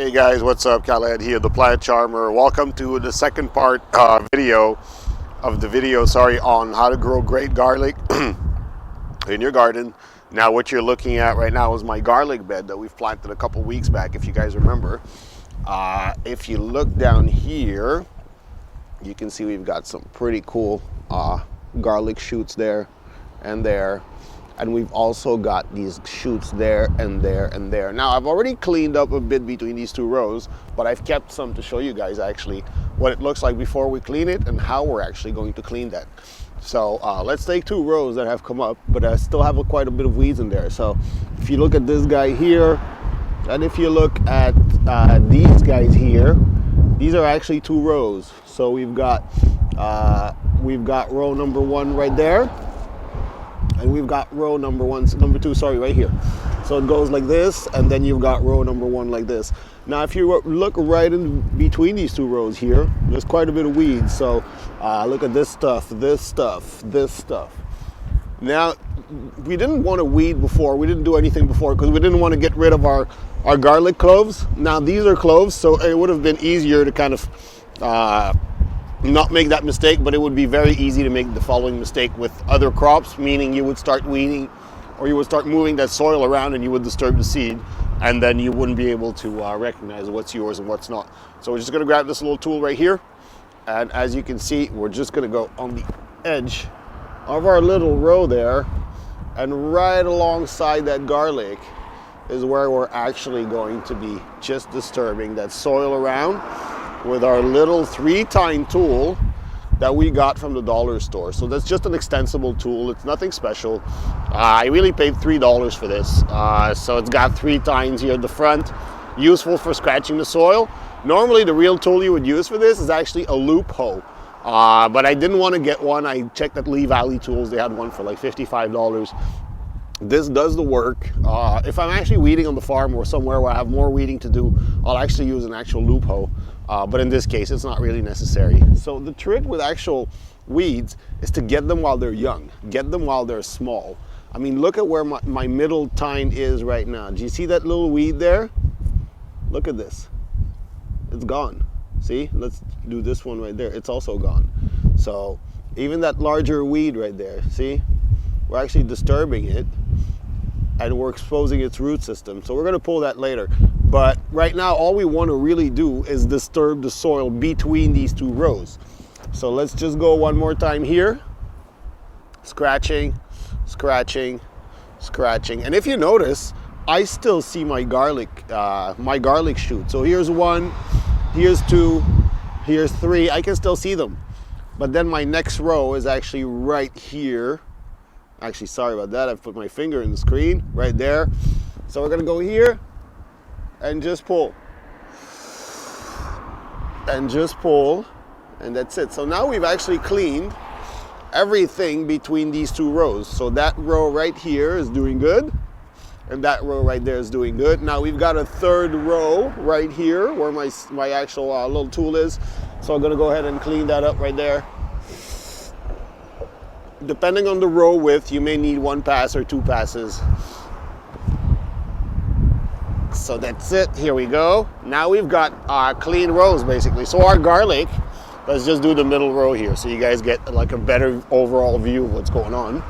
Hey guys, what's up? Khaled here, the Plant Charmer. Welcome to the second part video on how to grow great garlic in your garden. Now what you're looking at right now is my garlic bed that we've planted a couple weeks back, if you guys remember. If you look down here, you can see we've got some pretty cool garlic shoots there and there. And we've also got these shoots there and there and there. Now I've already cleaned up a bit between these two rows, but I've kept some to show you guys actually what it looks like before we clean it and how we're actually going to clean that. So let's take two rows that have come up, but I still have quite a bit of weeds in there. So if you look at this guy here, and if you look at these guys here, these are actually two rows. So we've got row number one right there. And we've got row number two, sorry, right here. So it goes like this, and then you've got row number one like this. Now, if you look right in between these two rows here, there's quite a bit of weeds. So look at this stuff, this stuff, this stuff. Now, we didn't want to weed before. We didn't do anything before because we didn't want to get rid of our garlic cloves. Now, these are cloves, so it would have been easier to kind of not make that mistake, but it would be very easy to make the following mistake with other crops, meaning you would start weeding or you would start moving that soil around and you would disturb the seed, and then you wouldn't be able to recognize what's yours and what's not. So we're just going to grab this little tool right here, and as you can see, we're just going to go on the edge of our little row there, and right alongside that garlic is where we're actually going to be just disturbing that soil around with our little 3-tine tool that we got from the dollar store. So that's just an extensible tool. It's nothing special. I really paid $3 for this. So it's got 3 tines here at the front, useful for scratching the soil. Normally the real tool you would use for this is actually a loop hoe. But I didn't want to get one. I checked at Lee Valley Tools. They had one for like $55. This does the work. If I'm actually weeding on the farm or somewhere where I have more weeding to do, I'll actually use an actual loop hoe. But in this case, it's not really necessary. So the trick with actual weeds is to get them while they're young, get them while they're small. I mean, look at where my middle tine is right now. Do you see that little weed there? Look at this. It's gone. See, let's do this one right there. It's also gone. So even that larger weed right there, see, we're actually disturbing it and we're exposing its root system. So we're going to pull that later. But right now, all we want to really do is disturb the soil between these two rows. So let's just go one more time here. Scratching, scratching, scratching. And if you notice, I still see my garlic shoot. So here's 1, here's 2, here's 3. I can still see them. But then my next row is actually right here. Actually, sorry about that. I've put my finger in the screen right there. So we're going to go here and just pull. And just pull. And that's it. So now we've actually cleaned everything between these two rows. So that row right here is doing good. And that row right there is doing good. Now we've got a third row right here where my actual little tool is. So I'm going to go ahead and clean that up right there. Depending on the row width, you may need 1 pass or 2 passes. So that's it. Here we go. Now we've got clean rows basically. So our garlic, let's just do the middle row here so you guys get like a better overall view of what's going on.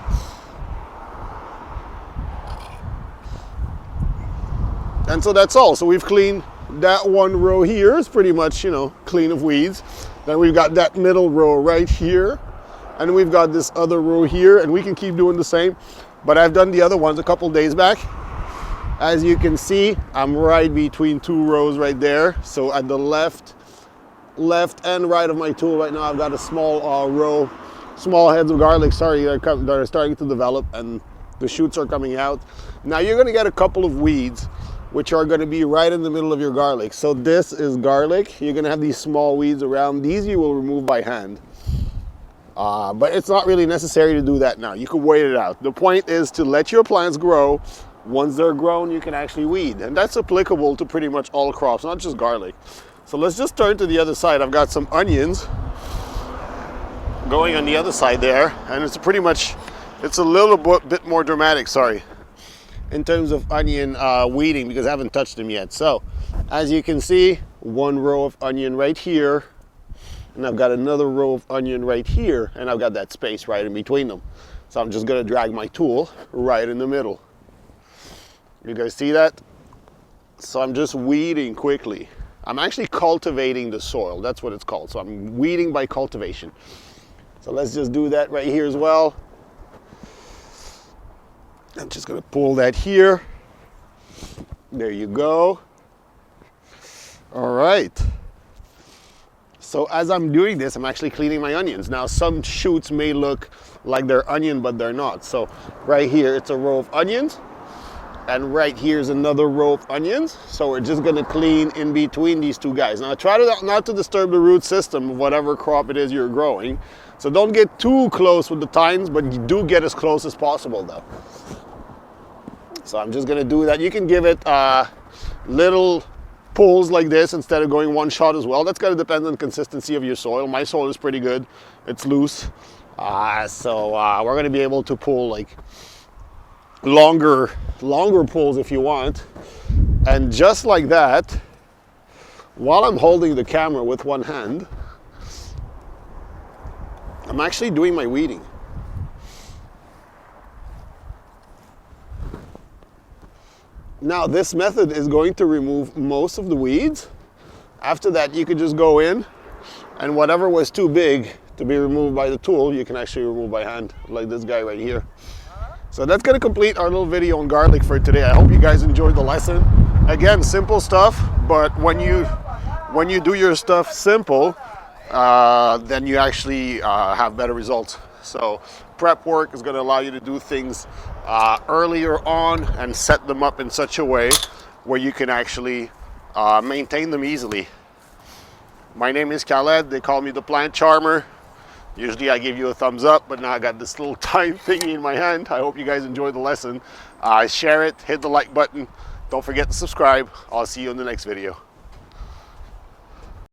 And so that's all. So we've cleaned that one row here. It's pretty much, you know, clean of weeds. Then we've got that middle row right here. And we've got this other row here, and we can keep doing the same. But I've done the other ones a couple days back. As you can see, I'm right between 2 rows right there. So at the left and right of my tool right now, I've got a small row, small heads of garlic, sorry, that are starting to develop, and the shoots are coming out. Now you're gonna get a couple of weeds, which are gonna be right in the middle of your garlic. So this is garlic. You're gonna have these small weeds around. These you will remove by hand. But it's not really necessary to do that now. You can wait it out. The point is to let your plants grow. Once they're grown, you can actually weed. And that's applicable to pretty much all crops, not just garlic. So let's just turn to the other side. I've got some onions going on the other side there. And it's pretty much, it's a little bit more dramatic, sorry. in terms of onion weeding because I haven't touched them yet. So as you can see, one row of onion right here, and I've got another row of onion right here, and I've got that space right in between them. So I'm just gonna drag my tool right in the middle. You guys see that? So I'm just weeding quickly. I'm actually cultivating the soil, that's what it's called. So I'm weeding by cultivation. So let's just do that right here as well. I'm just gonna pull that here. There you go. All right. So as I'm doing this, I'm actually cleaning my onions. Now some shoots may look like they're onion, but they're not. So right here, it's a row of onions. And right here's another row of onions. So we're just gonna clean in between these two guys. Now try not to disturb the root system of whatever crop it is you're growing. So don't get too close with the tines, but you do get as close as possible though. So I'm just gonna do that. You can give it little pulls like this instead of going one shot as well. That's gonna depend on the consistency of your soil. My soil is pretty good, it's loose. So we're gonna be able to pull like longer pulls if you want. And just like that, while I'm holding the camera with one hand, I'm actually doing my weeding. Now this method is going to remove most of the weeds. After that, you could just go in and whatever was too big to be removed by the tool, you can actually remove by hand, like this guy right here. So that's gonna complete our little video on garlic for today. I hope you guys enjoyed the lesson. Again, simple stuff, but when you do your stuff simple, then you actually have better results. So prep work is gonna allow you to do things earlier on and set them up in such a way where you can actually maintain them easily. My name is Khaled. They call me the plant charmer. Usually I give you a thumbs up, but now I got this little time thingy in my hand. I hope you guys enjoyed the lesson. Share it, hit the like button. Don't forget to subscribe. I'll see you in the next video.